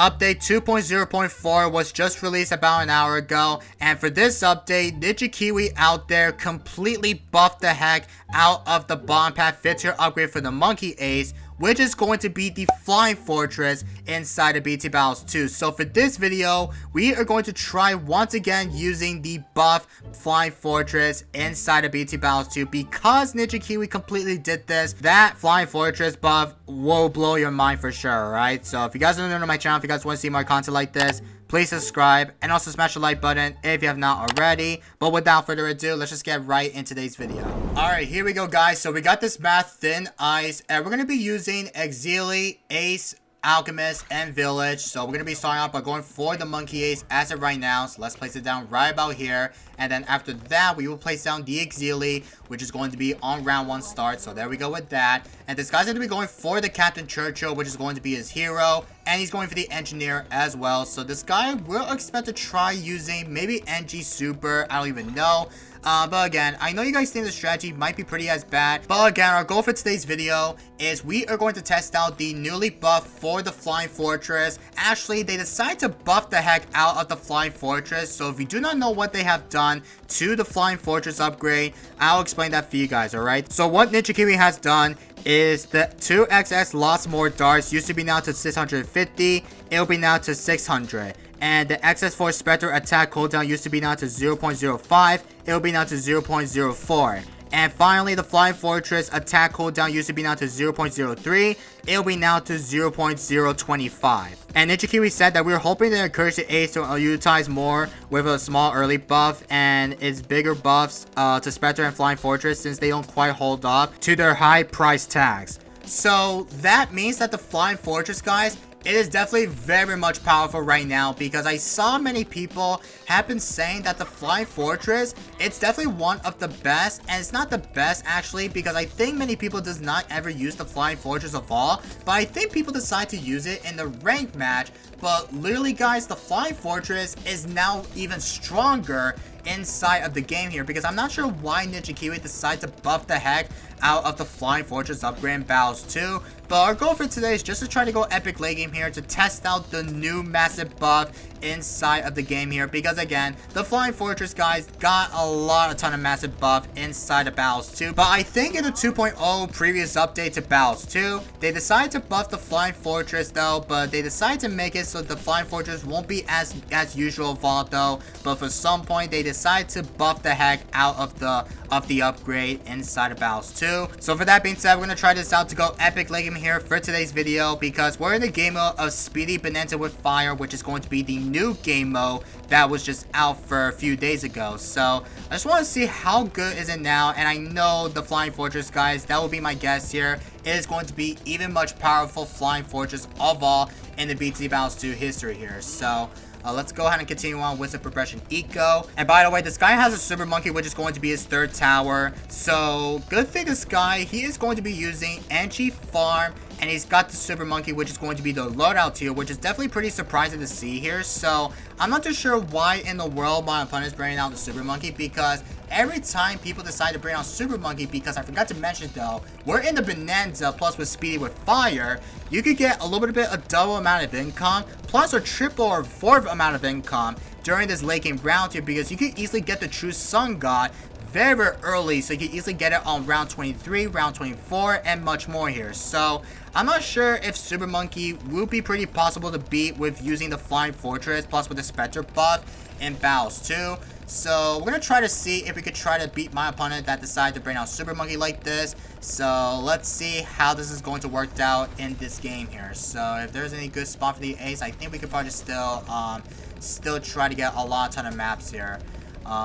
Update 2.0.4 was just released about an hour ago, and for this update, Ninja Kiwi out there completely buffed the heck out of the bomb pad 5th tier upgrade for the Monkey Ace, which is going to be the Flying Fortress inside of BT Battles 2. So for this video, we are going to try once again using the buff Flying Fortress inside of BT Battles 2. Because Ninja Kiwi completely did this, that Flying Fortress buff will blow your mind for sure, alright? So if you guys are new to my channel, if you guys want to see more content like this, please subscribe and also smash the like button if you have not already. But without further ado, let's just get right into today's video. Alright, here we go guys. So we got this map Thin Ice, and we're going to be using Exili, Ace, Alchemist, and Village. So we're going to be starting off by going for the Monkey Ace as of right now. So let's place it down right about here. And then after that, we will place down the Exili, which is going to be on round 1 start. So there we go with that. And this guy's going to be going for the Captain Churchill, which is going to be his hero. And he's going for the Engineer as well. So this guy will expect to try using maybe NG Super. I don't even know. But again, I know you guys think the strategy might be pretty as bad. But again, our goal for today's video is we are going to test out the newly buff for the Flying Fortress. Actually, they decided to buff the heck out of the Flying Fortress. So if you do not know what they have done to the Flying Fortress upgrade, I'll explain that for you guys, alright? So what Ninja Kiwi has done is the 2XX Lost More Darts used to be now to 650. It'll be now to 600. And the XS4 Spectre attack cooldown used to be now to 0.05. It'll be now to 0.04. And finally, the Flying Fortress attack cooldown used to be now to 0.03. It'll be now to 0.025. And Ninja Kiwi said that we were hoping to encourage the Ace to utilize more with a small early buff and its bigger buffs to Spectre and Flying Fortress, since they don't quite hold up to their high price tags. So that means that the Flying Fortress, guys, it is definitely very much powerful right now, because I saw many people have been saying that the Flying Fortress, it's definitely one of the best, and it's not the best actually, because I think many people does not ever use the Flying Fortress of all, but I think people decide to use it in the ranked match. But literally guys, the Flying Fortress is now even stronger inside of the game here, because I'm not sure why Ninja Kiwi decided to buff the heck out of the Flying Fortress upgrade in Battles 2. But our goal for today is just to try to go epic late game here to test out the new massive buff inside of the game here, because again, the Flying Fortress guys got a ton of massive buff inside of Battles 2. But I think in the 2.0 previous update to Battles 2, they decided to buff the Flying Fortress though, but they decided to make it so the Flying Fortress won't be as usual volatile. But for some point, they decided to buff the heck out of the upgrade inside of Battles 2. So for that being said, we're going to try this out to go epic late game here for today's video, because we're in the game mode of Speedy Bonanza with Fire, which is going to be the new game mode that was just out for a few days ago. So I just want to see how good is it now, and I know the Flying Fortress guys, that will be my guess here, it is going to be even much powerful Flying Fortress of all in the BT Battles 2 history here. So let's go ahead and continue on with the progression eco. And by the way, this guy has a super monkey, which is going to be his 3rd tower. So good thing this guy, he is going to be using NG Farm, and he's got the super monkey, which is going to be the loadout tier, which is definitely pretty surprising to see here. So I'm not too sure why in the world my opponent is bringing out the super monkey, because every time people decide to bring out super monkey, because I forgot to mention though, we're in the Bonanza plus with Speedy with Fire, you could get a little bit of double amount of income plus a triple or 4th amount of income during this late game round here, because you could easily get the True Sun God very early, so you can easily get it on round 23, round 24, and much more here. So I'm not sure if Super Monkey will be pretty possible to beat with using the Flying Fortress plus with the Spectre buff in Battles 2. So we're going to try to see if we could try to beat my opponent that decided to bring out Super Monkey like this. So let's see how this is going to work out in this game here. So if there's any good spot for the Ace, I think we could probably still try to get a ton of maps here.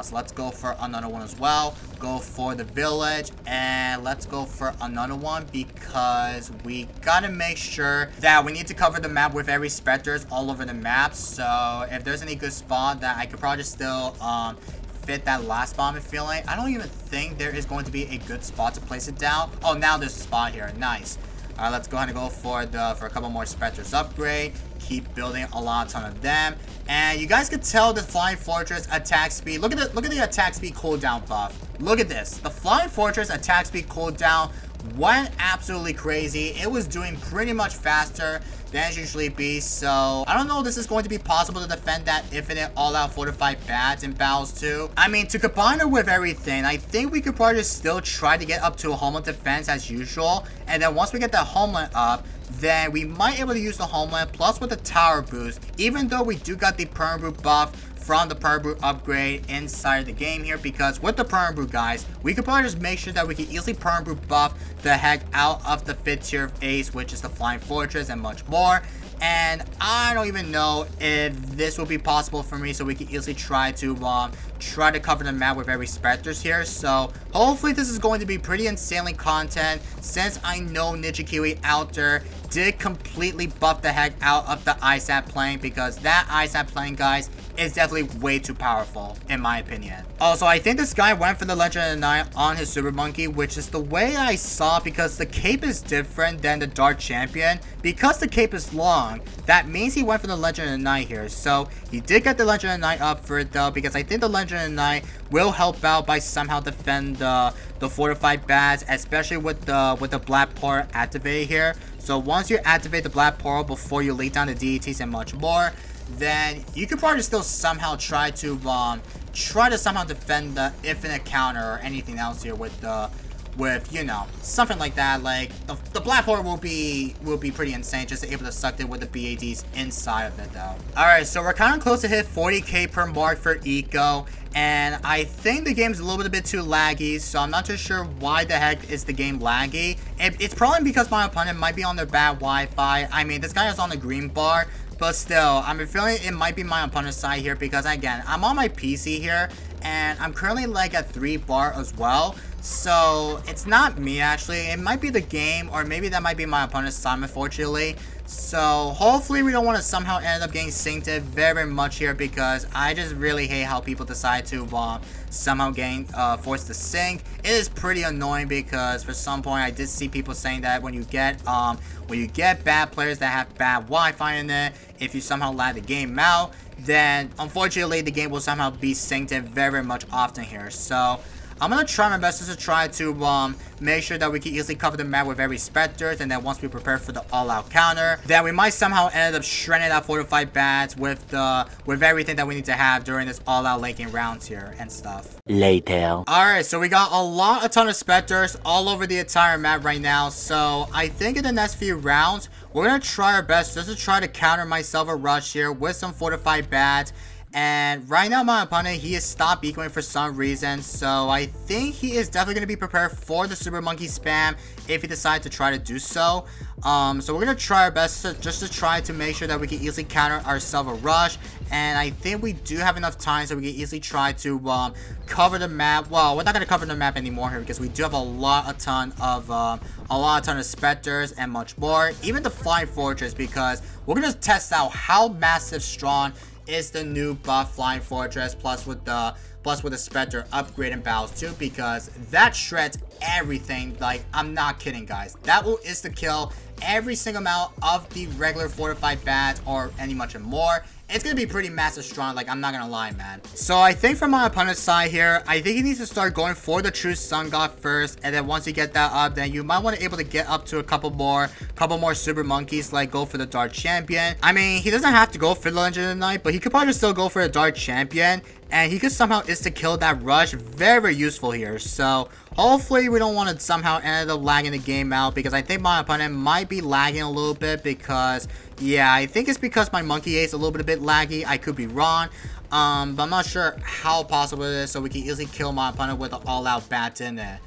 So let's go for another one as well. Go for the Village, and let's go for another one, because we gotta make sure that we need to cover the map with every Spectres all over the map. So if there's any good spot that I could probably still fit that last bomb and feeling, I don't even think there is going to be a good spot to place it down. Oh, now there's a spot here. Nice. All right, let's go ahead and go for a couple more Spectres upgrade. Keep building a ton of them, and you guys can tell the Flying Fortress attack speed. Look at the attack speed cooldown buff. Look at this. The Flying Fortress attack speed cooldown went absolutely crazy. It was doing pretty much faster than it usually be, so I don't know if this is going to be possible to defend that infinite all-out fortified bats in Battles 2. I mean, to combine it with everything, I think we could probably just still try to get up to a homeland defense as usual, and then once we get that homeland up, then we might be able to use the homeland plus with the tower boost, even though we do got the perma buff from the perma upgrade inside of the game here, because with the perma guys, we could probably just make sure that we can easily perma buff the heck out of the 5th tier of Ace, which is the Flying Fortress and much more. And I don't even know if this will be possible for me, so we can easily try to cover the map with every Spectres here. So hopefully this is going to be pretty insanely content, since I know Ninja Kiwi out there did completely buff the heck out of the ISAT plane, because that ISAT plane, guys, is definitely way too powerful, in my opinion. Also, I think this guy went for the Legend of the Night on his Super Monkey, which is the way I saw, because the cape is different than the Dark Champion. Because the cape is long, that means he went for the Legend of the Night here. So he did get the Legend of the Night up for it though, because I think the Legend of the Night will help out by somehow defend the fortified bats, especially with the Black Portal activated here. So once you activate the Black Portal before you lay down the DETs and much more, then you could probably still somehow try to somehow defend the infinite counter or anything else here with you know, something like that. Like the Black Portal will be pretty insane, just able to suck it with the BADs inside of it though. Alright, so we're kind of close to hit 40k per mark for Eco, and I think the game's a little bit too laggy, so I'm not too sure why the heck is the game laggy. It's probably because my opponent might be on their bad Wi-Fi. I mean, this guy is on the green bar, but still, I'm feeling it might be my opponent's side here, because again, I'm on my PC here, and I'm currently like at 3 bar as well. So it's not me actually, it might be the game, or maybe that might be my opponent's side, unfortunately. So hopefully we don't want to somehow end up getting synced very much here, because I just really hate how people decide to somehow getting forced to sync. It is pretty annoying, because for some point I did see people saying that when you get bad players that have bad Wi-Fi in it, if you somehow lag the game out, then unfortunately the game will somehow be synced very much often here. So I'm gonna try my best to try to make sure that we can easily cover the map with every Spectres, and then once we prepare for the all-out counter, then we might somehow end up shredding that fortified bats with everything that we need to have during this all-out laking rounds here and stuff. Later. Alright, so we got a ton of Spectres all over the entire map right now, so I think in the next few rounds, we're gonna try our best just to try to counter myself a rush here with some fortified bats. And right now my opponent, he has stopped ecoing for some reason, so I think he is definitely going to be prepared for the Super Monkey spam if he decides to try to do so. So we're going to try our best just to try to make sure that we can easily counter ourselves a rush, and I think we do have enough time so we can easily try to cover the map. Well, we're not going to cover the map anymore here, because we do have a ton of Spectres and much more, even the Flying Fortress, because we're going to test out how massive strong is the new buff Flying Fortress, plus with the Spectre upgrade in Battles 2, because that shreds everything. Like, I'm not kidding, guys. That will insta-kill every single amount of the regular fortified bats or any much more. It's gonna be pretty massive strong, like, I'm not gonna lie, man. So I think from my opponent's side here, I think he needs to start going for the True Sun God first, and then once you get that up, then you might want to be able to get up to a couple more Super Monkeys, like go for the Dark Champion. I mean, he doesn't have to go for the Legend of the Night, but he could probably still go for the Dark Champion, and he could somehow insta-kill that rush. Very useful here. So hopefully we don't want to somehow end up lagging the game out, because I think my opponent might be lagging a little bit, because yeah, I think it's because my Monkey Ace is a little bit laggy. I could be wrong, but I'm not sure how possible it is, so we can easily kill my opponent with an all-out bat in there.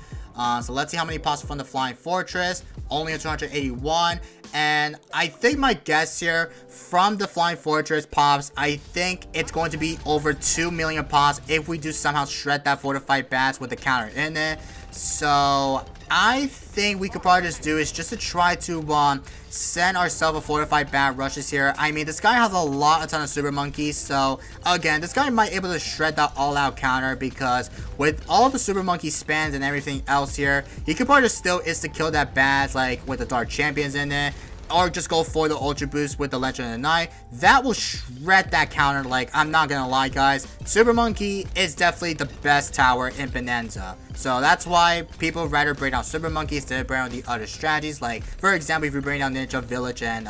So let's see how many pops from the Flying Fortress. Only a 281, and I think my guess here from the Flying Fortress pops, I think it's going to be over 2 million pops if we do somehow shred that fortified bats with the counter in it. So I think we could probably just do is just to try to send ourselves a fortified bat rushes here. I mean, this guy has a ton of Super Monkeys, so again, this guy might be able to shred that all-out counter, because with all the Super Monkey spans and everything else here, he could probably just still insta-kill that bat, like with the Dark Champions in it. or just go for the Ultra Boost with the Legend of the Night. That will shred that counter. Like, I'm not gonna lie, guys. Super Monkey is definitely the best tower in Bonanza. So that's why people rather bring out Super Monkey instead of bring out the other strategies. Like, for example, if you bring out Ninja Village and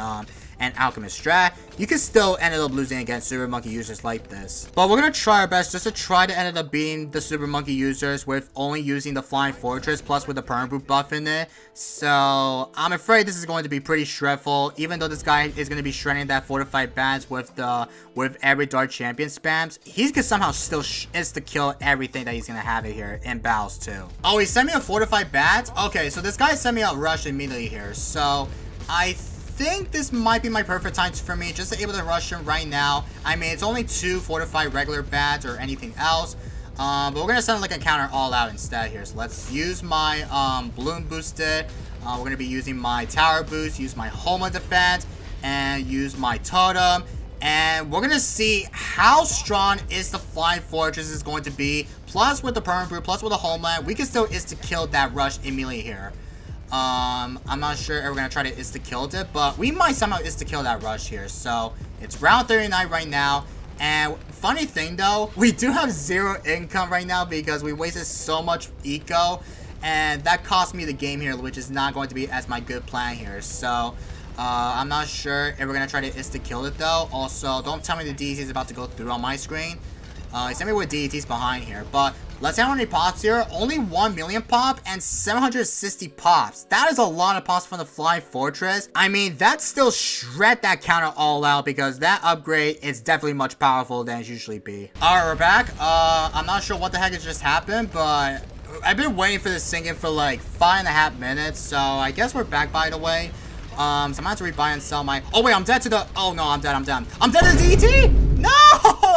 Alchemist Strat, you can still end up losing against Super Monkey users like this. But we're gonna try our best just to try to end up beating the Super Monkey users with only using the Flying Fortress plus with the Perma Boot buff in it. So I'm afraid this is going to be pretty shredful, even though this guy is going to be shredding that fortified bats with every Dark Champion spams. He can somehow still insta-kill everything that he's going to have it here in battles too. Oh, he sent me a fortified bat? Okay, so this guy sent me a rush immediately here. So I think this might be my perfect time for me just to able to rush him right now. I mean, it's only 2 fortified regular bats or anything else. But we're gonna send like a counter all out instead here. So let's use my balloon boosted. We're gonna be using my tower boost, use my Homa defense, and use my totem. And we're gonna see how strong is the Flying Fortress is going to be. Plus with the Perma Brew, plus with the Homeland, we can still insta-kill that rush immediately here. I'm not sure if we're gonna try to insta-kill it, but we might somehow insta-kill that rush here. So it's round 39 right now. And funny thing though, we do have 0 income right now because we wasted so much eco, and that cost me the game here, which is not going to be as my good plan here. So I'm not sure if we're gonna try to insta-kill it though. Also, don't tell me the DET is about to go through on my screen. It's me with DETs behind here, but let's see how many pops here. Only 1 million pop and 760 pops. That is a lot of pops from the Flying Fortress. I mean, that still shred that counter all out because that upgrade is definitely much powerful than it usually be. Alright, we're back. I'm not sure what the heck has just happened, but I've been waiting for this sinking for like 5.5 minutes, so I guess we're back by the way. So I'm gonna have to rebuy and sell my... Oh wait, I'm dead to the... Oh no, I'm dead. I'm dead to the DET! No!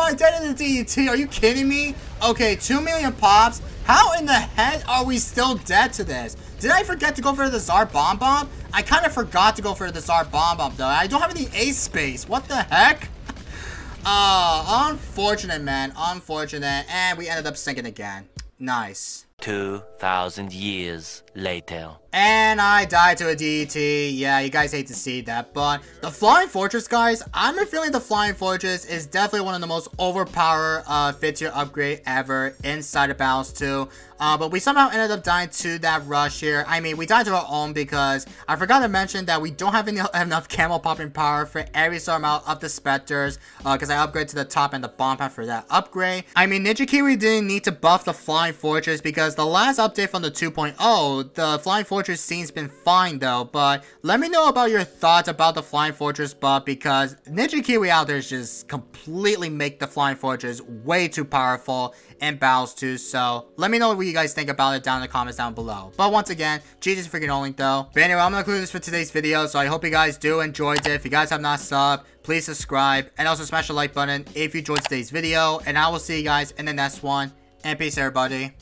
I'm dead to the DET. Are you kidding me? Okay, 2 million pops. How in the heck are we still dead to this? Did I forget to go for the Tsar Bomb Bomb? I kind of forgot to go for the Tsar Bomb Bomb though. I don't have any ace space. What the heck? Unfortunate, man. Unfortunate. And we ended up sinking again. Nice. 2,000 years later. And I died to a DET. Yeah, you guys hate to see that. But the Flying Fortress, guys, I'm feeling the Flying Fortress is definitely one of the most overpowered 5th tier upgrade ever inside of Battles 2. But we somehow ended up dying to that rush here. I mean, we died to our own because I forgot to mention that we don't have enough camo popping power for every single amount of the Spectres. Because I upgraded to the top and the bomb pad for that upgrade. I mean, Ninja Kiwi didn't need to buff the Flying Fortress because the last update from the 2.0, the Flying Fortress scene's been fine though. But let me know about your thoughts about the Flying Fortress buff because Ninja Kiwi out there is just completely make the Flying Fortress way too powerful in Battles 2. So let me know what you guys think about it down in the comments down below. But once again, GG's freaking only though. But anyway, I'm gonna conclude this for today's video. So I hope you guys do enjoyed it. If you guys have not subbed, please subscribe and also smash the like button if you enjoyed today's video. And I will see you guys in the next one. And peace everybody.